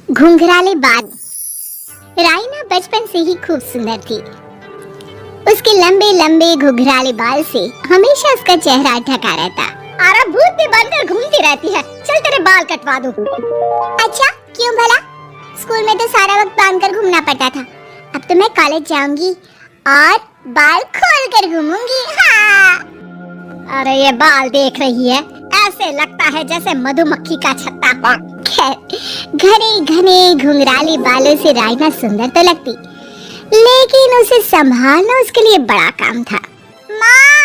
घुंघराले बाल। राइना बचपन से ही खूब सुंदर थी। उसके लंबे लंबे घुंघराले बाल से हमेशा उसका चेहरा ढका रहता। अरे भूत भी बनकर घूमती रहती है, चल तेरे बाल कटवा दूं। अच्छा क्यों भला? स्कूल में तो सारा वक्त बांधकर घूमना पड़ता था। अब तो मैं कॉलेज जाऊंगी और बाल खोल कर घूमूंगी। हाँ। अरे ये बाल देख रही है, ऐसे लगता है जैसे मधुमक्खी का छत्ता। खैर घने घने घुंघराले बालों से राइना सुंदर तो लगती, लेकिन उसे संभालना उसके लिए बड़ा काम था। माँ,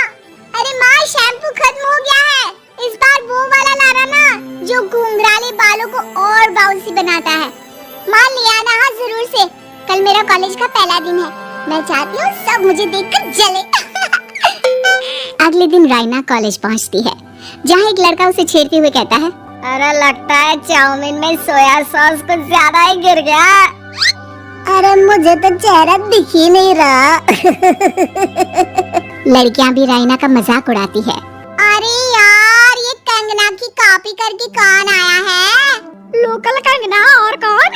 अरे माँ, शैम्पू खत्म हो गया है। इस बार वो वाला लाना ना जो घुंघराले बालों को और बाउंसी बनाता है। माँ ले आना हाँ जरूर से। कल मेरा कॉलेज का पहला दिन है। मैं चाहती हूँ सब मुझे देखकर जले। अगले दिन राइना कॉलेज पहुँचती है, जहाँ एक लड़का उसे छेड़ते हुए कहता है, अरे लगता है चाउमीन में सोया सॉस कुछ ज्यादा ही गिर गया। अरे मुझे तो चेहरा दिख ही नहीं रहा। लड़कियां भी राइना का मजाक उड़ाती है। अरे यार, ये कंगना की कॉपी करके कौन आया है? लोकल कंगना और कौन?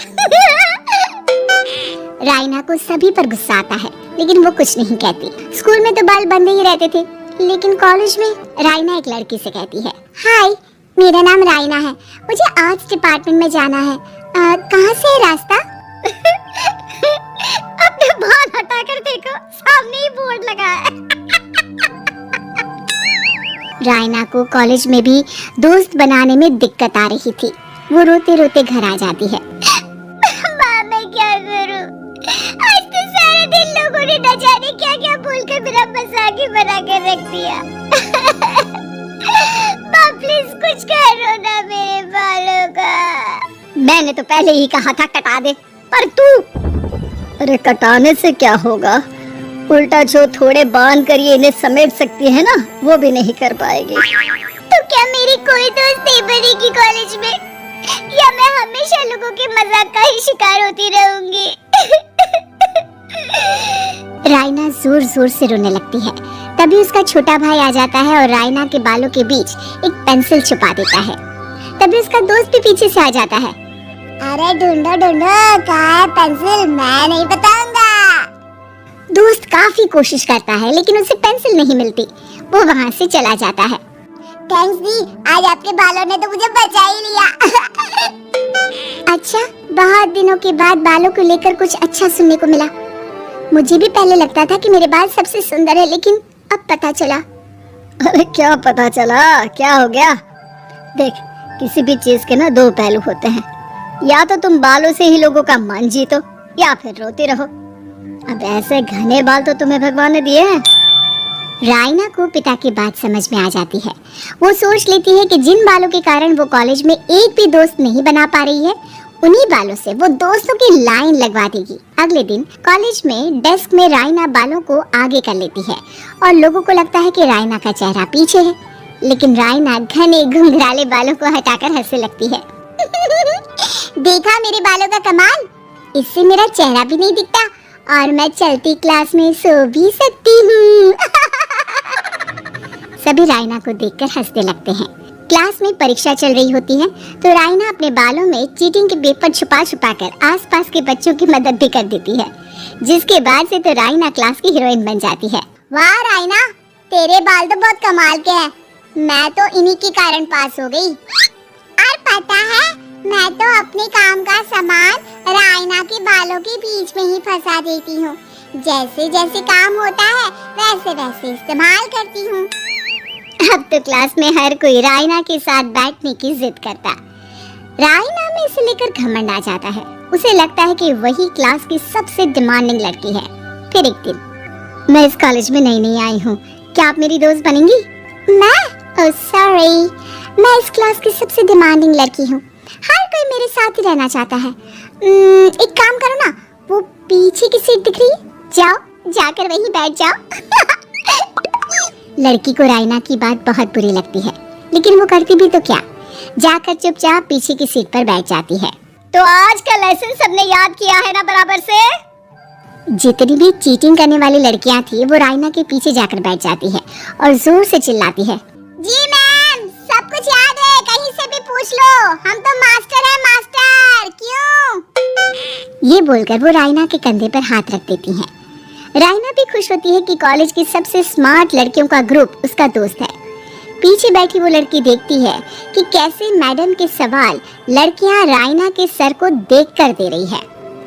राइना को सभी पर गुस्सा आता है, लेकिन वो कुछ नहीं कहती। स्कूल में तो बाल बंदे ही रहते थे, लेकिन कॉलेज में राइना एक लड़की से कहती है, हाय मेरा नाम राइना है, मुझे आर्ट्स डिपार्टमेंट में जाना है। कहाँ से है रास्ता? अपने बाल हटा कर देखो, सामने ही बोर्ड लगा है। राइना को कॉलेज में भी दोस्त बनाने में दिक्कत आ रही थी। वो रोते रोते घर आ जाती है। माँ मैं क्या करूँ? आज तो सारा दिन लोगों ने न जाने क्या क्या बोलकर मेरा मजाक ही बना कर रख दिया। माँ प्लीज कुछ करो ना मेरे बालों का। मैंने तो पहले ही कहा था कटा दे, पर तू। अरे कटाने से क्या होगा, उल्टा जो थोड़े बांध कर ये इन्हें समेट सकती है ना, वो भी नहीं कर पाएगी। तो क्या मेरी कोई दोस्त नहीं बनेगी कॉलेज में, या मैं हमेशा लोगों के मजाक का ही शिकार होती रहूंगी? राइना जोर जोर से रोने लगती है। तभी उसका छोटा भाई आ जाता है और राइना के बालों के बीच एक पेंसिल छुपा देता है। तभी उसका दोस्त भी पीछे से आ जाता है। अरे ढूंढो ढूंढो, कहाँ है पेंसिल? मैं नहीं बताऊंगा। दोस्त काफी कोशिश करता है, लेकिन उसे पेंसिल नहीं मिलती। वो वहाँ से चला जाता है। थैंक्स दी, आज आपके बालों ने तो मुझे बचा ही लिया। अच्छा, बहुत दिनों के बाद बालों को लेकर कुछ अच्छा सुनने को मिला। मुझे भी पहले लगता था कि मेरे बाल सबसे सुंदर है, लेकिन अब पता चला। अरे क्या पता चला? क्या हो गया? देख, किसी भी चीज के ना दो पहलू होते हैं। या तो तुम बालों से ही लोगों का मन जीतो, या फिर रोते रहो। अब ऐसे घने बाल तो तुम्हें भगवान ने दिए हैं। राइना को पिता की बात समझ में आ जाती है। वो सोच लेती है कि जिन बालों के कारण वो कॉलेज में एक भी दोस्त नहीं बना पा रही है, उन्हीं बालों से वो दोस्तों की लाइन लगवा देगी। अगले दिन कॉलेज में डेस्क में राइना बालों को आगे कर लेती है और लोगों को लगता है कि राइना का चेहरा पीछे है, लेकिन राइना घने घुंघराले बालों को हटाकर हंसने लगती है। देखा मेरे बालों का कमाल, इससे मेरा चेहरा भी नहीं दिखता और मैं चलती क्लास में सो भी सकती हूँ। सभी राइना को देखकर हंसने लगते हैं। क्लास में परीक्षा चल रही होती है, तो राइना अपने बालों में चीटिंग के पेपर छुपा छुपा कर आसपास के बच्चों की मदद भी कर देती है, जिसके बाद से तो राइना क्लास की हीरोइन बन जाती है। वाह राइना, तेरे बाल तो बहुत कमाल के हैं। मैं तो इन्हीं के कारण पास हो गई। और पता है, मैं तो अपने काम का सामान राइना के बालों के बीच में ही फंसा देती हूँ। जैसे जैसे काम होता है वैसे वैसे इस्तेमाल करती हूँ। अब तो क्लास में हर कोई राइना के साथ बैठने की जिद करता। राइना में इसे लेकर घमंड आ जाता है। उसे लगता है कि वही क्लास की सबसे डिमांडिंग लड़की है। फिर एक दिन, मैं इस कॉलेज में नई नई आई हूँ, क्या आप मेरी दोस्त बनेंगी? मैं? ओह सॉरी, मैं इस क्लास की सबसे डिमांडिंग लड़की हूँ। हर कोई मेरे साथ ही रहना चाहता है। एक काम करो ना, वो पीछे की सीट दिख रही है, जाओ जाकर वहीं बैठ जाओ। लड़की को राइना की बात बहुत बुरी लगती है, लेकिन वो करती भी तो क्या, जाकर चुपचाप पीछे की सीट पर बैठ जाती है। तो आज का लेसन सबने याद किया है ना बराबर से? जितनी भी चीटिंग करने वाली लड़कियां थी, वो राइना के पीछे जाकर बैठ जाती है और जोर से चिल्लाती है, जी मैम, सब कुछ याद है, कहीं से भी पूछ लो, हम तो मास्टर हैं मास्टर। क्यों? ये बोलकर वो रायना के कंधे पर हाथ रख देती हैं। रायना भी खुश होती है कि कॉलेज की सबसे स्मार्ट लड़कियों का ग्रुप उसका दोस्त है। पीछे बैठी वो लड़की देखती है कि कैसे मैडम के सवाल लड़कियां रायना के सर को देखकर दे रही है।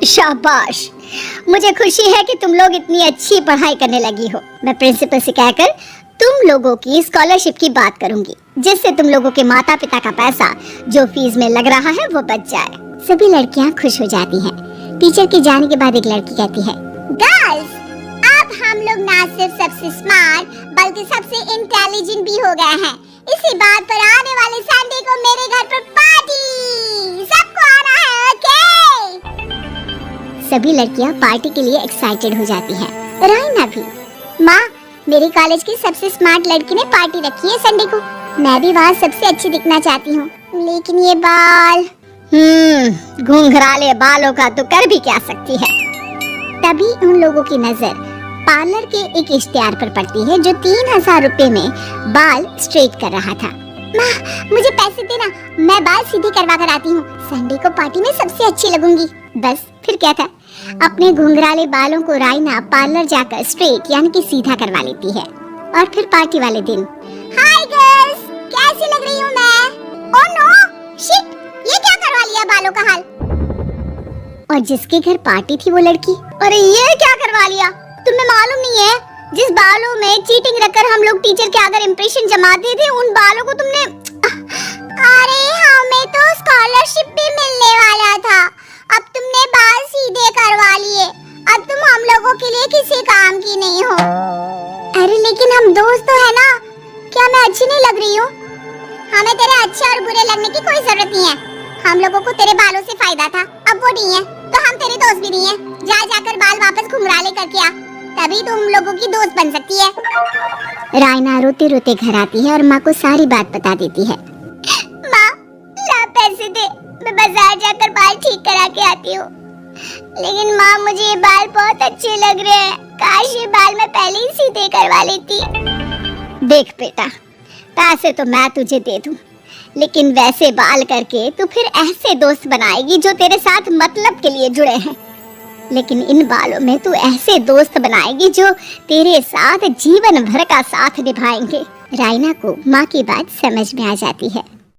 शाबाश, मुझे खुशी है कि तुम लोग इतनी अच्छी पढ़ाई करने लगी हो। मैं प्रिंसिपल से कहकर तुम लोगों की स्कॉलरशिप की बात करूंगी, जिससे तुम लोगों के माता पिता का पैसा जो फीस में लग रहा है वो बच जाए। सभी लड़कियां खुश हो जाती हैं। टीचर के जाने के बाद एक लड़की कहती है, गर्ल्स, अब हम लोग ना सिर्फ सबसे स्मार्ट बल्कि सबसे इंटेलिजेंट भी हो गए हैं। इसी बात पर आने वाले संडे को मेरे घर पर पार्टी, सबको आना है, ओके? सभी लड़कियां पार्टी के लिए एक्साइटेड हो जाती हैं। रायना भी। माँ, मेरे कॉलेज की सबसे स्मार्ट लड़की ने पार्टी रखी है संडे को। मैं भी वहाँ सबसे अच्छी दिखना चाहती हूँ, लेकिन ये बाल। घुंघराले बालों का तो कर भी क्या सकती है। तभी उन लोगों की नजर पार्लर के एक इश्तिहार पर पड़ती है जो 3000 रुपए में बाल स्ट्रेट कर रहा था। माँ, मुझे पैसे देना, मैं बाल सीधे करवा कर आती हूँ। संडे को पार्टी में सबसे अच्छी लगूंगी। बस फिर क्या था, अपने घुंघराले बालों को रायना पार्लर जाकर स्ट्रेट यानी कि सीधा करवा लेती है। और फिर पार्टी वाले दिन, हाय गर्ल्स, कैसी लग रही हूँ मैं? ओह नो, शिट, ये क्या करवा लिया बालों का हाल? और जिसके घर पार्टी थी वो लड़की, अरे ये क्या करवा लिया? तुम्हें मालूम नहीं है, जिस बालों में चीटिंग रखकर हम लोग टीचर के आगे इंप्रेशन जमाते थे, उन बालों को तुमने। अरे हमें तो स्कॉलरशिप भी मिलने वाला था, अब तुमने बाल सीधे करवा लिए। अब तुम हम लोगों के लिए किसी काम की नहीं हो। अरे लेकिन हम दोस्त तो है ना, क्या मैं अच्छी नहीं लग रही हूँ? हमें तेरे अच्छे और बुरे लगने की कोई जरूरत नहीं है। हम लोगों को तेरे बालों से फायदा था, अब वो नहीं है तो हम तेरे दोस्त भी नहीं है। जा जाकर बाल वापस घुंघराले करके आ, तभी तुम लोगों की दोस्त बन सकती है। रायना रोते रोते घर आती है और माँ को सारी बात बता देती है। माँ, ला पैसे दे, मैं बाजार जाकर बाल ठीक करा के आती हूँ। लेकिन माँ, मुझे ये बाल बहुत अच्छे लग रहे हैं, काश ये बाल मैं पहले ही सीधे करवा लेती। देख बेटा, पैसे तो मैं तुझे दे दूं, लेकिन वैसे बाल करके तू फिर ऐसे दोस्त बनाएगी जो तेरे साथ मतलब के लिए जुड़े हैं। लेकिन इन बालों में तू ऐसे दोस्त बनाएगी जो तेरे साथ जीवन भर का साथ निभाएंगे। रायना को माँ की बात समझ में आ जाती है।